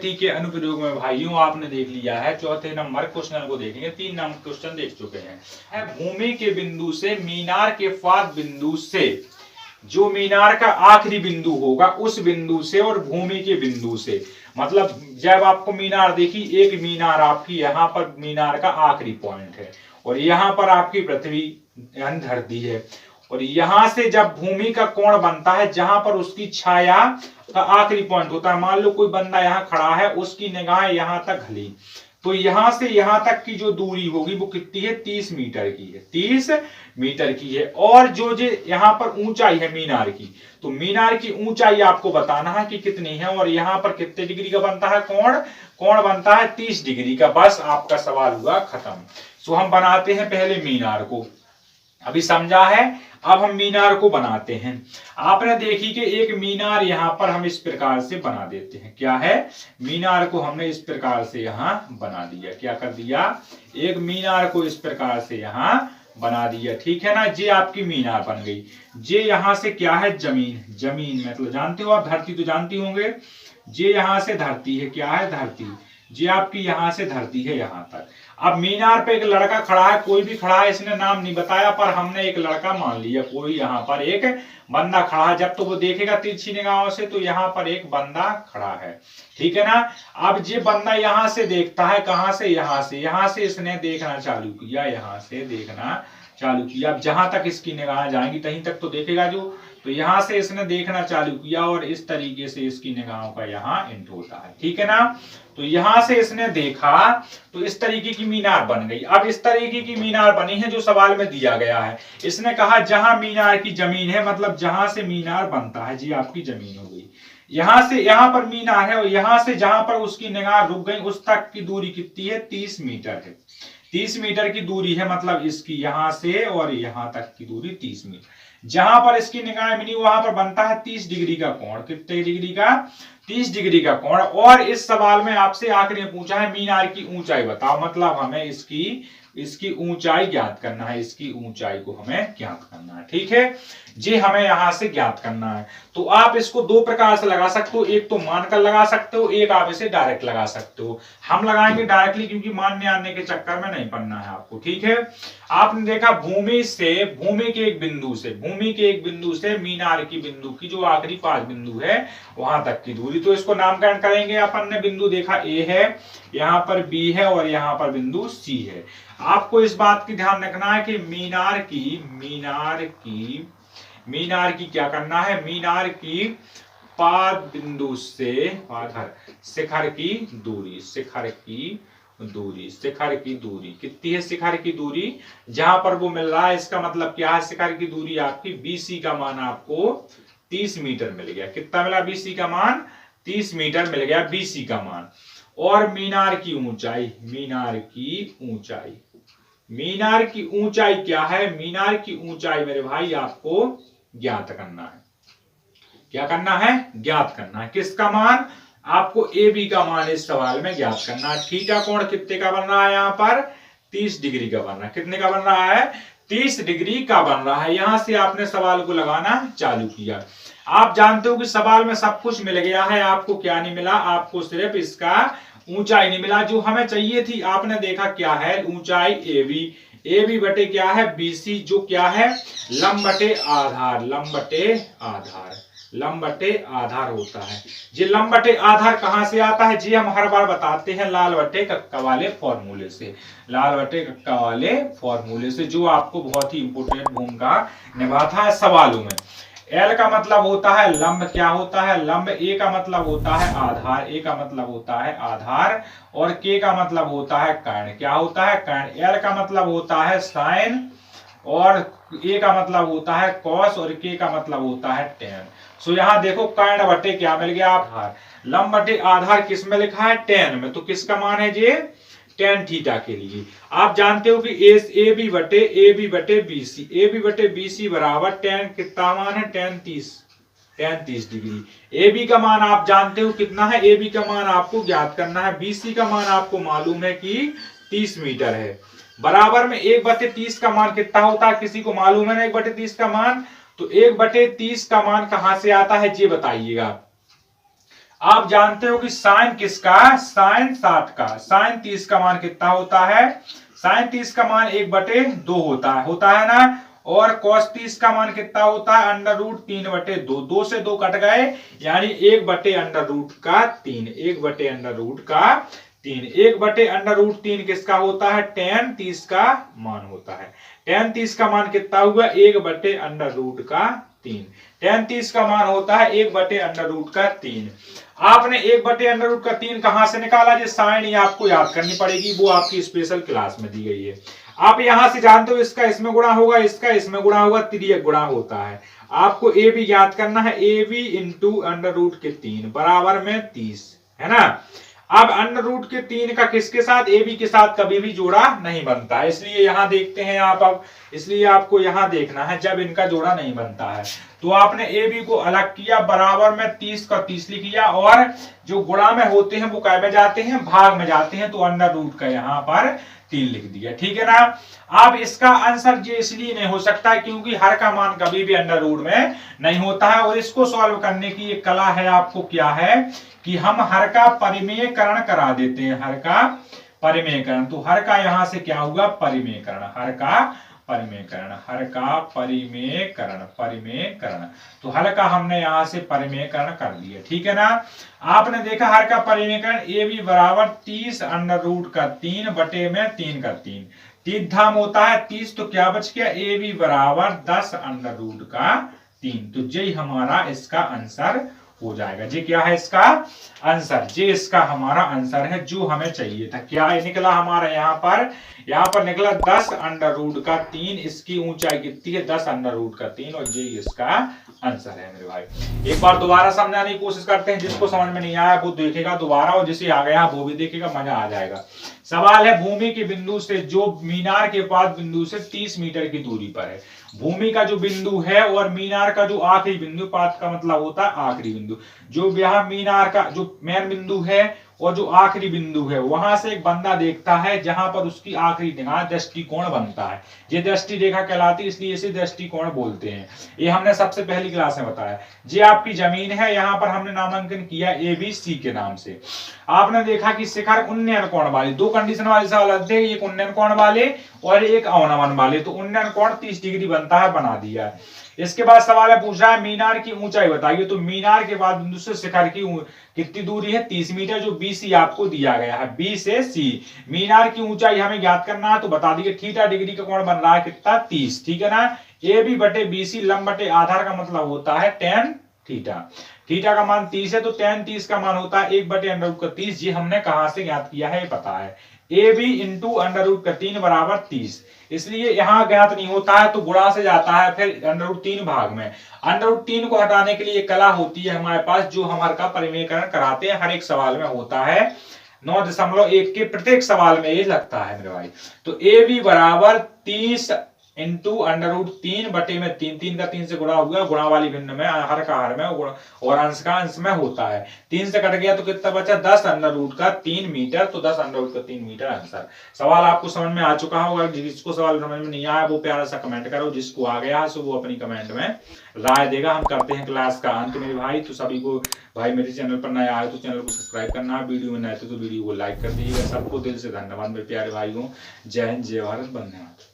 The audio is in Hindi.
ज्योमेट्री के अनुप्रयोग में भाइयों आपने देख लिया है, चौथे नंबर क्वेश्चन को देखेंगे। 3 नंबर क्वेश्चन देख चुके हैं। भूमि के बिंदु से मीनार के फाद बिंदु से, जो मीनार का आखिरी बिंदु होगा उस बिंदु से और भूमि के बिंदु से, मतलब जब आपको मीनार देखी, एक मीनार आपकी यहाँ पर मीनार का आखिरी पॉइंट है और यहाँ पर आपकी पृथ्वी धरती है, और यहां से जब भूमि का कोण बनता है जहां पर उसकी छाया का आखिरी पॉइंट होता है, मान लो कोई बंदा यहां खड़ा है, उसकी निगाह यहां तक हली, तो यहां से यहां तक की जो दूरी होगी वो कितनी है, 30 मीटर की है, 30 मीटर की है। और जो यहां पर ऊंचाई है मीनार की, तो मीनार की ऊंचाई आपको बताना है कि कितनी है, और यहां पर कितने डिग्री का बनता है कोण, कोण बनता है 30 डिग्री का। बस आपका सवाल हुआ खत्म। सो हम बनाते हैं पहले मीनार को, अभी समझा है, अब हम मीनार को बनाते हैं। आपने देखी कि एक मीनार यहां पर हम इस प्रकार से बना देते हैं, क्या है, मीनार को हमने इस प्रकार से यहां बना दिया, क्या कर दिया, एक मीनार को इस प्रकार से यहां बना दिया, ठीक है ना। ये आपकी मीनार बन गई। ये यहां से क्या है, जमीन, जमीन मतलब जानते हो आप, धरती तो जानती होंगे, ये यहां से धरती है, क्या है, धरती, ये आपकी यहां से धरती है यहां तक। अब मीनार पे एक लड़का खड़ा है, कोई भी खड़ा है, इसने नाम नहीं बताया, पर हमने एक लड़का मान लिया, कोई यहाँ पर एक बंदा खड़ा है। जब तो वो देखेगा तिरछी निगाहों से, तो यहाँ पर एक बंदा खड़ा है, ठीक है ना। अब ये बंदा यहाँ से देखता है, कहां से, यहाँ से इसने देखना चालू किया, यहाँ से देखना चालू किया। अब जहां तक इसकी निगाह जाएंगी तहीं तक तो देखेगा जो, तो यहां से इसने देखना चालू किया और इस तरीके से इसकी निगाहों का यहाँ इंट होता है, ठीक है ना। तो यहां से इसने देखा तो इस तरीके की मीनार बन गई। अब इस तरीके की मीनार बनी है जो सवाल में दिया गया है। इसने कहा जहां मीनार की जमीन है, मतलब जहां से मीनार बनता है, जी आपकी जमीन हो गई, यहां से यहां पर मीनार है, और यहां से जहां पर उसकी निगाह रुक गई उस तक की दूरी कितनी है, 30 मीटर है, 30 मीटर की दूरी है, मतलब इसकी यहां से और यहां तक की दूरी 30 मीटर। जहां पर इसकी निगाह मिली वहां पर बनता है 30 डिग्री का कोण, कितने डिग्री का, 30 डिग्री का कोण। और इस सवाल में आपसे आखिरी में पूछा है मीनार की ऊंचाई बताओ, मतलब हमें इसकी ऊंचाई ज्ञात करना है, इसकी ऊंचाई को हमें ज्ञात करना है, ठीक है जी, हमें यहां से ज्ञात करना है। तो आप इसको दो प्रकार से लगा सकते हो, एक तो मानकर लगा सकते हो, एक आप इसे डायरेक्ट लगा सकते हो। हम लगाएंगे डायरेक्टली, क्योंकि मानने आने के चक्कर में नहीं पड़ना है आपको, ठीक है। आपने देखा भूमि के एक बिंदु से मीनार की बिंदु की जो आखिरी 5 बिंदु है वहां तक की दूरी, तो इसको नामकरण करेंगे। अपन ने बिंदु देखा ए है, यहाँ पर बी है और यहाँ पर बिंदु सी है। आपको इस बात की ध्यान रखना है कि मीनार की क्या करना है, मीनार की पाद बिंदु से शिखर की दूरी कितनी है, शिखर की दूरी जहां पर वो मिल रहा है, इसका मतलब क्या है, शिखर की दूरी आपकी बीसी का मान आपको 30 मीटर मिल गया। कितना मिला, बीसी का मान 30 मीटर मिल गया, बीसी का मान। और मीनार की ऊंचाई क्या है, मीनार की ऊंचाई मेरे भाई आपको ज्ञात करना है। क्या करना है, ज्ञात करना है। किसका मान, आपको ए बी का मान इस सवाल में ज्ञात करना है। थीटा कोण कितने का बन रहा है, यहाँ पर 30 डिग्री का बन रहा है। कितने का बन रहा है, 30 डिग्री का बन रहा है। यहां से आपने सवाल को लगाना चालू किया। आप जानते हो कि सवाल में सब कुछ मिल गया है, आपको क्या नहीं मिला, आपको सिर्फ इसका ऊंचाई नहीं मिला जो हमें चाहिए थी। आपने देखा क्या है, ऊंचाई ए बी बटे क्या है, बीसी, जो क्या है, लंब बटे आधार होता है। जी लंब बटे आधार कहां से आता है, जी हम हर बार बताते हैं, लाल बटे कक्का वाले फॉर्मूले से, जो आपको बहुत ही इंपोर्टेंट भूमिका निभाता है सवालों में। एल का मतलब होता है लंब, क्या होता है, लंब। ए का मतलब होता है आधार, और के का मतलब होता है कर्ण, क्या होता है, कर्ण। एल का मतलब होता है साइन, और ए का मतलब होता है कॉस, और के का मतलब होता है टेन। सो यहाँ देखो कर्ण बटे क्या मिल गया, आधार। लंब बटे आधार किस में लिखा है, टेन में, तो किसका मान है ये, टेन थीटा के लिए। आप जानते हो कि ए बी बटे बीसी बराबर टेन, कितना मान है, टेन 30 डिग्री। ए बी का मान आप जानते हो कितना है, ए बी का मान आपको ज्ञात करना है। बीसी का मान आपको मालूम है कि 30 मीटर है। बराबर में 1/30 का मान कितना होता है, किसी को मालूम है ना 1/30 का मान, तो 1/30 का मान कहां से आता है ये बताइएगा। आप जानते हो कि साइन किसका, साइन 60 का, साइन 30 का मान कितना होता है, साइन 30 का मान 1/2 होता है ना। और cos 30 का मान कितना होता है, √3/2, 2 से 2 कट गए, यानी 1/√3, 1/√3, 1/√3 किसका होता है, tan 30 का मान होता है। tan 30 का मान कितना हुआ, 1/√3, tan 30 का मान होता है 1/√3। आपने 1/√3 कहां से निकाला, ये साइन ये आपको याद करनी पड़ेगी, वो आपकी स्पेशल क्लास में दी गई है। आप यहां से जानते हो इसका इसमें गुणा होगा, इसका इसमें गुणा होगा, तिर्यक गुणा होता है। आपको ए बी याद करना है, ए बी इंटू √3 बराबर में 30, है ना। अब √3 का किसके साथ, ए बी के साथ कभी भी जोड़ा नहीं बनता है, इसलिए यहां देखते हैं आप अब, इसलिए आपको यहां देखना है जब इनका जोड़ा नहीं बनता है तो आपने ए बी को अलग किया, बराबर में 30 का 30 लिख लिया, और जो गुणा में होते हैं वो क्या में जाते हैं, भाग में जाते हैं, तो √, का यहां पर 3 लिख दिया, ठीक है ना। अब इसका आंसर ये इसलिए नहीं हो सकता क्योंकि हर का मान कभी भी √, में नहीं होता है, और इसको सॉल्व करने की एक कला है आपको, क्या है कि हम हर का परिमेयकरण करा देते हैं, हर का परिमेयकरण। तो हर का यहां से क्या हुआ, परिमेयकरण, हर का परिमेयकरण, हर का परिमेयकरण, तो हर का हमने यहां से परिमेयकरण कर दिया, ठीक है ना। आपने देखा हर का परिमेयकरण, ए बी बराबर 30 √3 बटे में 3 का 3, 3 धाम होता है 30, तो क्या बच गया, ए बी बराबर 10 √3, तो यही हमारा इसका आंसर हो जाएगा। जी क्या है इसका आंसर, जी इसका हमारा आंसर है जो हमें चाहिए था। क्या निकला हमारा यहाँ पर निकला 10 √3, इसकी ऊंचाई कितनी है, 10 √3, और ये इसका आंसर है मेरे भाई। एक बार दोबारा समझाने की कोशिश करते हैं, जिसको समझ में नहीं आया वो देखेगा दोबारा, और जिसे आ गया वो भी देखेगा, मजा आ जाएगा। सवाल है, भूमि के बिंदु से जो मीनार के पास बिंदु से 30 मीटर की दूरी पर है, भूमि का जो बिंदु है और मीनार का जो आखिरी बिंदु, पात का मतलब होता है आखिरी बिंदु, जो यहाँ मीनार का जो मेन बिंदु है और जो आखिरी बिंदु है, वहां से एक बंदा देखता है जहां पर उसकी आखिरी निगाह दृष्टिकोण बनता है, ये दृष्टि रेखा कहलाती है, इसलिए इसे दृष्टिकोण बोलते हैं। ये हमने सबसे पहली क्लास में बताया। ये आपकी जमीन है, यहाँ पर हमने नामांकन किया ABC के नाम से। आपने देखा कि शिखर उन्नयन कोण वाले, 2 कंडीशन वाले सवाल थे, एक उन्नयन कोण वाले और एक अवनमन वाले, तो उन्नयन कोण 30 डिग्री बनता है, बना दिया है। इसके बाद सवाल है, पूछ रहा है मीनार की ऊंचाई बताइए, तो मीनार के बाद बिंदु से शिखर की कितनी दूरी है, 30 मीटर, जो BC आपको दिया गया है, B से C। मीनार की ऊंचाई हमें ज्ञात करना है, तो बता दीजिए थीटा डिग्री का कोण बन रहा है कितना, 30, ठीक है ना। AB बटे BC लंब बटे आधार का मतलब होता है tan थीटा, थीटा का मान 30 है, तो tan 30 का मान होता है 1/√30, ये हमने कहां से ज्ञात किया है पता है, AB इंटू √3 बराबर 30, इसलिए यहां ज्ञात नहीं होता है तो गुणा से जाता है फिर √3 भाग में। √3 को हटाने के लिए कला होती है हमारे पास, जो हमारे का परिमेयकरण कराते हैं, हर एक सवाल में होता है, 9.1 के प्रत्येक सवाल में ये लगता है मेरे भाई। तो AB बराबर 30 इंटू √3 बटे में 3, 3 का 3 से गुणा हुआ, गुणा वाली भिन्न में, हर का हर में और अंश का अंश में होता है, 3 से कट गया तो कितना बचा, 10 √3 मीटर, तो 10 √3 मीटर आंसर। सवाल आपको समझ में आ चुका होगा, जिसको सवाल समझ में नहीं आया वो प्यारा सा कमेंट करो, जिसको आ गया सो वो अपनी कमेंट में राय देगा। हम करते हैं क्लास का अंत मेरे भाई, तो सभी को भाई मेरे चैनल पर नया आए तो चैनल को सब्सक्राइब करना, वीडियो में नए तो वीडियो को लाइक कर दीजिएगा। सबको दिल से धन्यवाद मेरे प्यारे भाइयों, जय हिंद, जय भारत, वंदे मातरम।